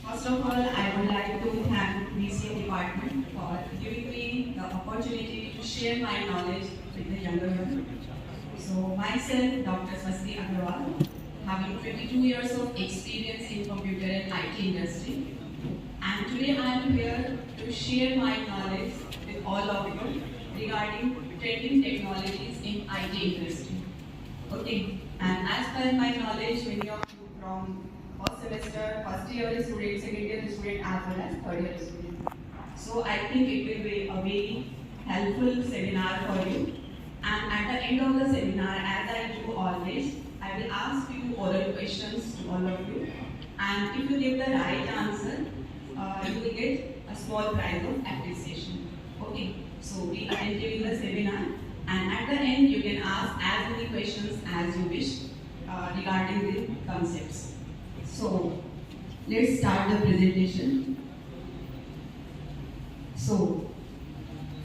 First of all, I would like to thank BCA department for giving me the opportunity to share my knowledge with the younger one. So myself, Dr. Swasti Agarwal, having 22 years of experience in computer and IT industry. And today I am here to share my knowledge with all of you regarding trending technologies in IT industry. Okay, and as per my knowledge, many of you from first semester, first year student, second year student, as well as third year student. So I think it will be a very helpful seminar for you. And at the end of the seminar, as I do always, I will ask you oral questions to all of you. And if you give the right answer, you will get a small prize of appreciation. Okay, so be attentive in the seminar. And at the end, you can ask as many questions as you wish regarding the concepts. So, let's start the presentation. So,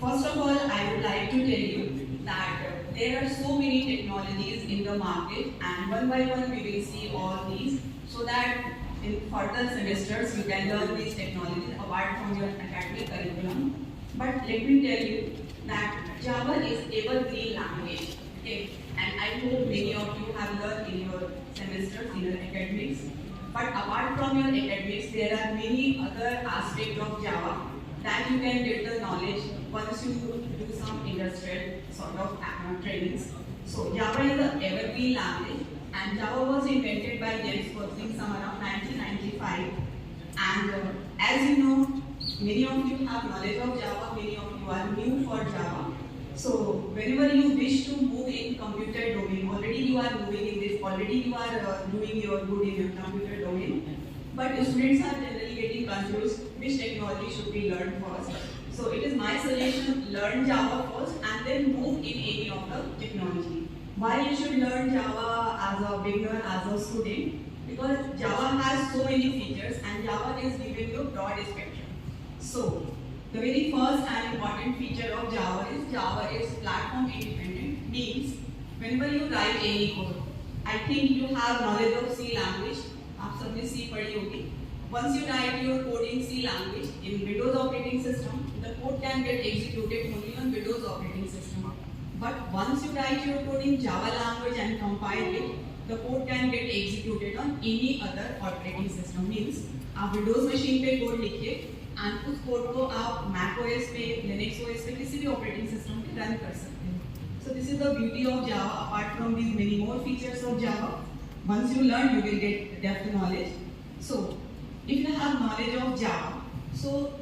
first of all, I would like to tell you that there are so many technologies in the market, and one by one we will see all these, so that in further semesters you can learn these technologies apart from your academic curriculum. But let me tell you that Java is evergreen language. Okay, and I hope many of you have learned in your semesters in your academics. But apart from your academics, there are many other aspects of Java that you can get the knowledge once you do some industrial sort of trainings. So Java is an evergreen language, and Java was invented by James Courtney some around 1995. And as you know, many of you have knowledge of Java, many of you are new for Java. So whenever you wish to move in computer domain, already you are moving in this, already you are doing your good in your computer domain. But students are generally getting confused which technology should be learned first. So it is my suggestion, learn Java first and then move in any of the technology. Why you should learn Java as a beginner, as a student? Because Java has so many features and Java is giving you broad spectrum. So the very first and important feature of Java is platform independent. Means whenever you write any code, I think you have knowledge of C language. आप सबने C पढ़ी होगी. Once you write your code in C language in Windows operating system, the code can get executed only on Windows operating system. But once you write your code in Java language and compile it, the code can get executed on any other operating system. Means आप Windows machine पे code लिखिए and उस code को आप Mac OS पे, Linux OS पे किसी भी ऑपरेटिंग सिस्टम पे रन कर सकते हैं. So this is the beauty of Java. Apart from these many more features of Java, once you learn, you will get depth knowledge. So if you have knowledge of Java, so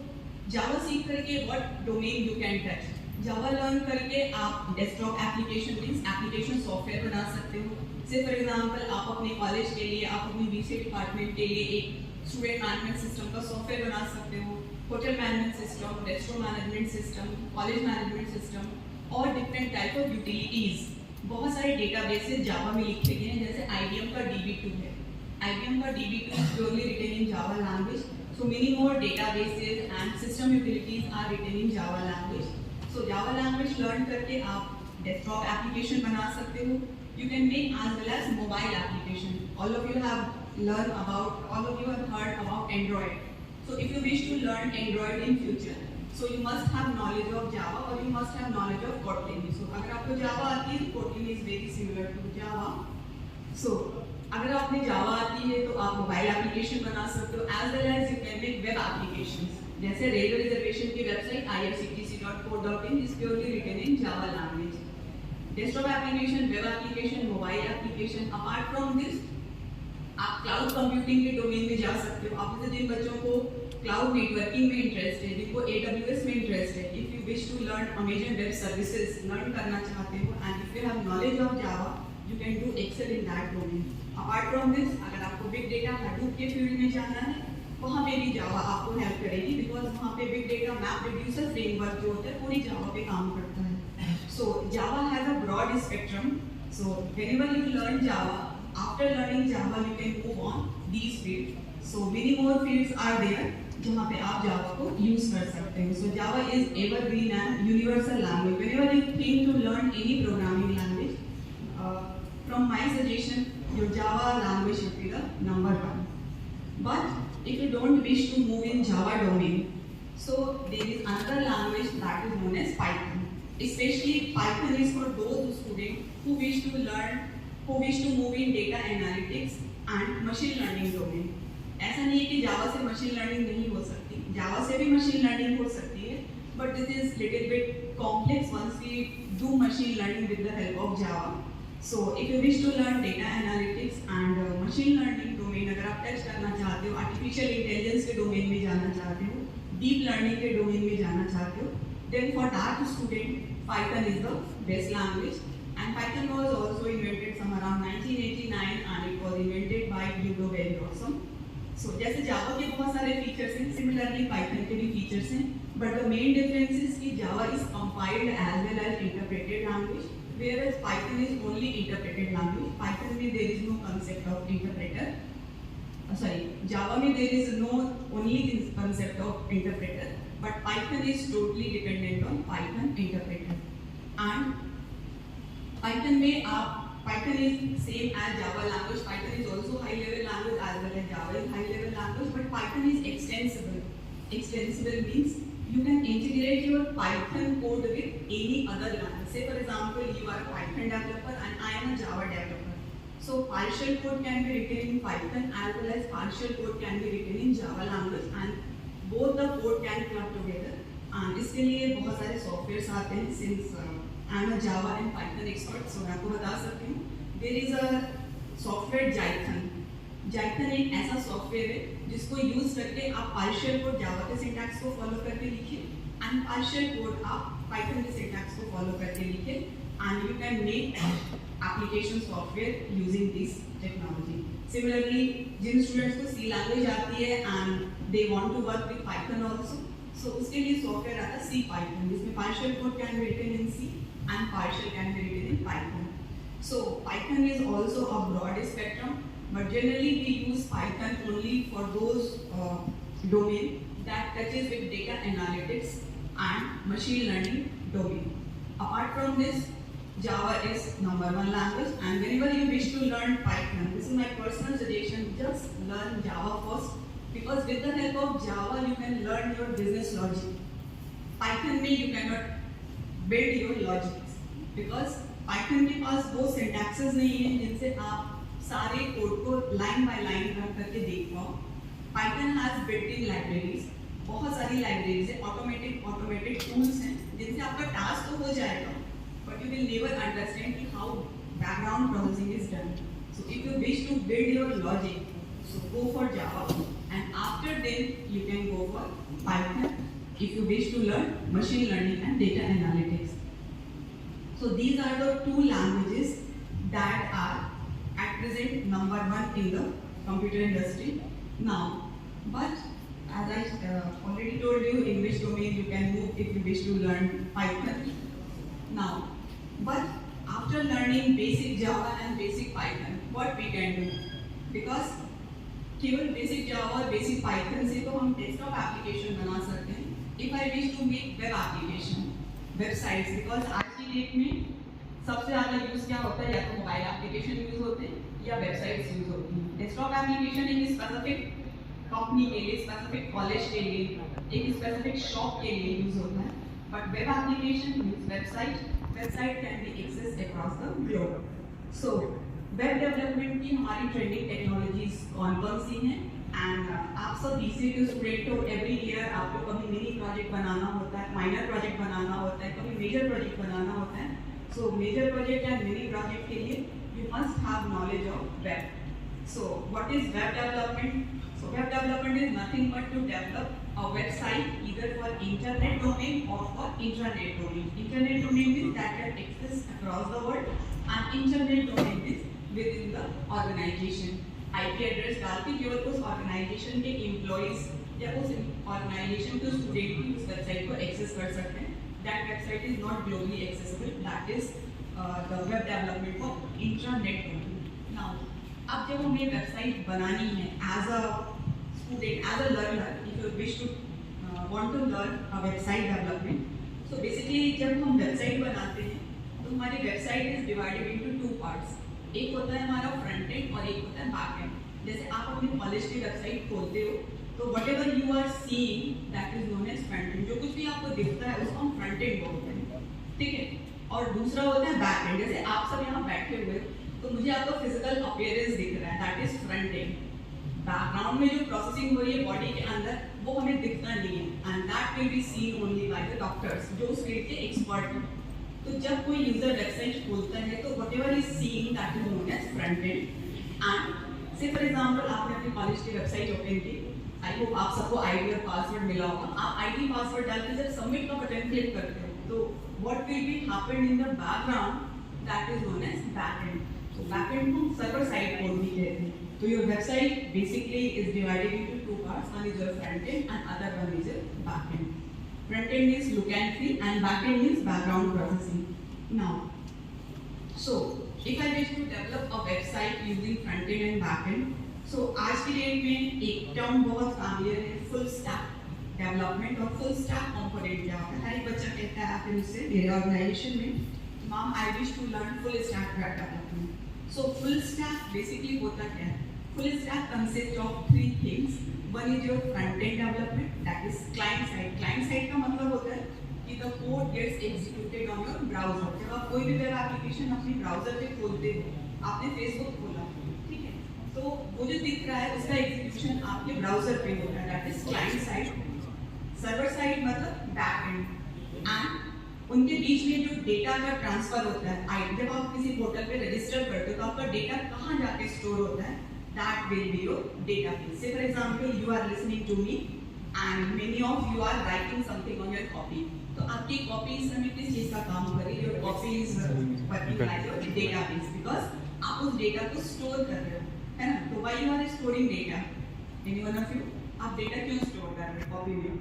Java सीख करके what domain you can touch. Java learn करके आप desktop application means application software बना सकते हो. Say for example, आप अपने college के लिए, आप अपने BCA डिपार्टमेंट के लिए एक स्टूडेंट मैनेजमेंट सिस्टम का सॉफ्टवेयर बना सकते हो, hotel management system, restaurant management system, college management system और डिफरेंट टाइप ऑफ यूटिलिटीज. बहुत सारे डेटाबेसेस जावा में लिखे गए हैं, जैसे IBM का DB2 है. IBM का DB2 is purely written in Java language. So many more databases and system utilities are written in Java language. So Java language learn करके आप desktop application बना सकते हो. You can make as well as mobile application. All of you have heard about Android. So if you wish to learn Android in future, so you must have knowledge of Java or you must have knowledge of Kotlin. So अगर आपको Java आती है, Kotlin is very similar to Java. So अगर आपने Java आती है तो आप मोबाइल एप्लीकेशन बना सकते हो as well as you can make web applications. जैसे रेलवे रिजर्वेशन की website irctc.co.in is purely written in Java language. Desktop application, web application, mobile application. Apart from this, आप क्लाउड कंप्यूटिंग के domain में जा सकते हो. आप जैसे जिन बच्चों को क्लाउड नेटवर्किंग में इंटरेस्ट है, जिनको AWS में इंटरेस्ट है, if you wish to learn Amazon web services learn करना चाहते हो and if you have knowledge of Java, you can do excel in that domain. Apart from this, अगर आपको बिग डेटा हडूप के field में जाना है, वहाँ पे भी जावा आपको हेल्प करेगी, बिकॉज वहाँ पे big data map reducer framework जो होता है पूरी जावा पे काम करता है. So Java has a broad spectrum. So whenever you learn Java, after learning Java, you can move on these fields. So many more fields are there जहाँ पे आप Java को use कर सकते हो. So Java is evergreen and universal language. Whenever you think to learn any programming language, from my suggestion, your Java language should be the number one. But if you don't wish to move in Java domain, so there is another language that is known as Python. Especially Python is for those students who wish to learn, who wish to move in data analytics and machine learning domain. ऐसा नहीं है कि जावा से machine learning नहीं हो सकती, जावा से भी मशीन लर्निंग हो सकती है, but this is little bit complex once we do machine learning with the help of Java. So if you wish to learn data analytics and machine learning domain, अगर आप टच करना चाहते हो, artificial intelligence के domain में जाना चाहते हो, डीप लर्निंग के डोमेन में जाना चाहते हो, then for that student Python is the best language. And Python was also invented some around 1989 and it was invented by Yuval Noah Harari. So जैसे जावा के बहुत सारे फीचर्स हैं, सिमिलरली पाइथन के भी फीचर्स हैं, but the main difference is कि Java is compiled as well as interpreted language, whereas Python is only interpreted language. Python में there is no concept of interpreter. Java में there is no only concept of interpreter, but Python is totally dependent on Python interpreter. And Python में आप Python is same as Java language. Python is also high level language as well as Java is high level language, but Python is extensible. Extensible means you can integrate your Python code with any other language. Say for example, you are a Python developer and I am a Java developer. So partial code can be written in Python as well as partial code can be written in Java language, and both the code can club together. And इसके लिए बहुत सारे softwares आते हैं. Since I am a Java and Python expert, so मैं आपको बता सकती हूँ. There is a software Jython. Jython एक ऐसा सॉफ्टवेयर है जिसको यूज करके आप पार्शियल कोड जावा के सिंटैक्स को फॉलो करके लिखिए एंड पार्शियल कोड आप पाइथन के सिंटैक्स को फॉलो करके लिखिए and you can make application software using this technology. Similarly जिन स्टूडेंट्स को सी लैंग्वेज आती है and they want to work with Python also, so उसके लिए सॉफ्टवेयर आता है सी पाइथन, जिसमें partial code can be written in C and partial can be written in Python. So Python is also a broad spectrum, but generally we use Python only for those domain that touches with data analytics and machine learning domain. Apart from this, Java is number one language, and whenever you wish to learn Python, this is my personal suggestion, just learn Java first, because with the help of Java you can learn your business logic. Python में you cannot build your logics because Python के पास वो syntaxes नहीं है जिनसे आप सारे code को line by line run करके देख पाओ. Python has built-in libraries, बहुत सारी libraries है, automated tools हैं जिनसे आपका टास्क तो हो जाएगा, but you will never understand कि how background processing is done. So if you wish to build your logic, so go for Java, and after then you can go for Python if you wish to learn machine learning and data analytics. So these are the two languages that are at present number one in the computer industry now. But as I already told you, in which domain you can move if you wish to learn Python now. But after learning basic Java and basic Python, what we can do? Because केवल basic Java और basic Python से तो हम desktop application बना सकते हैं. If I wish to make web application, websites, because आज की डेट में सबसे ज़्यादा यूज़ क्या होता है, या तो मोबाइल एप्लीकेशन यूज़ होते हैं या वेबसाइट्स यूज़ होती हैं. डेस्कटॉप एप्लीकेशन एक स्पेसिफिक कंपनी के लिए, स्पेसिफिक कॉलेज के लिए, एक स्पेसिफिक शॉप के लिए यूज़ होता है. But web application means website can be accessed across the globe. So web development की हमारी ट्रेंडिंग टेक्नोलॉजीज कौन कौन सी हैं, एंड आप सब BCA के स्टूडेंट हो, एवरी ईयर आपको कभी मिनी प्रोजेक्ट बनाना होता है, माइनर प्रोजेक्ट बनाना होता है, कभी मेजर प्रोजेक्ट बनाना होता है. सो मेजर प्रोजेक्ट या मिनी प्रोजेक्ट के लिए you must have knowledge of web. So what is web development? So web development is nothing but to develop a website either for internet domain or for intranet domain. Internet domain means that can exist across the world, and internet domain is within the organization. IP address डाल के केवल उस organisation के employees या उस organisation के student भी उस वेबसाइट को एक्सेस कर सकते हैं. That website is not globally accessible. That is the web development for intranet domain. Now अब जब हमें वेबसाइट बनानी है as a student, as a learner, if you wish to want to learn a website development, so basically जब हम website बनाते हैं तो हमारी website is divided into two parts. एक होता है हमारा फ्रंट एंड और एक होता है बैक एंड. जैसे आप अपने कॉलेज की वेबसाइट खोलते हो तो whatever you are seeing that is known as front end. जो कुछ भी आपको दिखता है उसको हम फ्रंट एंड बोलते हैं, ठीक है। और दूसरा होता है बैक एंड। जैसे आप सब यहाँ बैठे हुए तो मुझे आपका फिजिकल अपीयरेंस दिख रहा है, that is front end. Background में जो प्रोसेसिंग हो रही है बॉडी के अंदर वो हमें दिखता नहीं है and that will be seen only by the doctors जो उस फील्ड के एक्सपर्ट हैं। तो जब कोई यूजर वेबसाइट खोलता है तो whatever is seeing that is known as front end. And से फॉर एग्जांपल आपने अपनी कॉलेज की वेबसाइट ओपन की, आई होप आप सबको आईडी और पासवर्ड मिला होगा। आप आईडी पासवर्ड डाल के जब सबमिट का बटन क्लिक करते हो तो what will be happen in the background that is known as backend. तो बैकएंड को सर्वर साइड कोड भी कहते हैं। तो your website basically is divided into two parts. One is your front end and other one is your back end. Front end is look and feel and back end is background processing. Now, so if I wish to develop a website using front end and back end, so आज की date में एक term बहुत familiar है, full stack development और full stack component क्या होता है। हर एक बच्चा कहता है आपने मुझसे मेरे ऑर्गेनाइजेशन में, ma'am I wish to learn full stack development. So full stack basically होता क्या है? Full stack consists of three things. One is your front end development, that is client side. Client side का मतलब होता है कि the code gets executed on your browser. जब आप कोई भी वेब एप्लीकेशन अपनी ब्राउजर पे खोलते हो, आपने फेसबुक खोला, ठीक है, तो वो जो दिख रहा है उसका एग्जीक्यूशन आपके ब्राउजर पे होता है, that is client side. Server side मतलब बैक एंड। एंड उनके बीच में जो डेटा का ट्रांसफर होता है, जब आप किसी पोर्टल पे रजिस्टर करते हो तो आपका डेटा कहाँ जाके स्टोर होता है, that will be your database. Say for example you are listening to me and many of you are writing something on your copy. तो आपकी कॉपी इस समय किस चीज का काम कर रही है? Your copy is working like your database because आप उस डेटा को स्टोर कर रहे हो, है ना। तो why you are storing data? Any one of you? आप डेटा क्यों स्टोर कर रहे हो कॉपी में?